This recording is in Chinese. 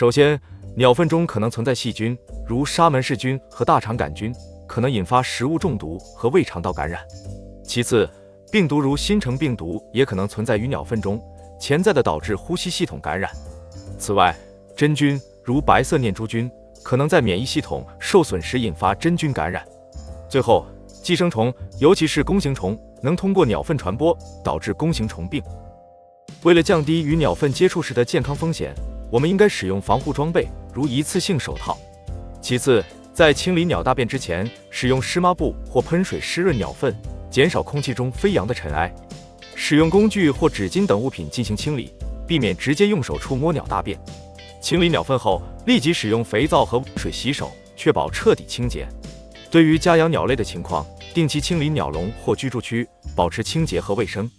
首先，鸟粪中可能存在细菌，如沙门氏菌和大肠杆菌，可能引发食物中毒和胃肠道感染。其次，病毒如新城病毒也可能存在于鸟粪中，潜在的导致呼吸系统感染。此外，真菌如白色念珠菌可能在免疫系统受损时引发真菌感染。最后，寄生虫，尤其是弓形虫，能通过鸟粪传播，导致弓形虫病。为了降低与鸟粪接触时的健康风险，我们应该使用防护装备，如一次性手套。其次，在清理鸟大便之前，使用湿抹布或喷水湿润鸟粪，减少空气中飞扬的尘埃。使用工具或纸巾等物品进行清理，避免直接用手触摸鸟大便。清理鸟粪后，立即使用肥皂和温水洗手，确保彻底清洁。对于家养鸟类的情况，定期清理鸟笼或居住区，保持清洁和卫生。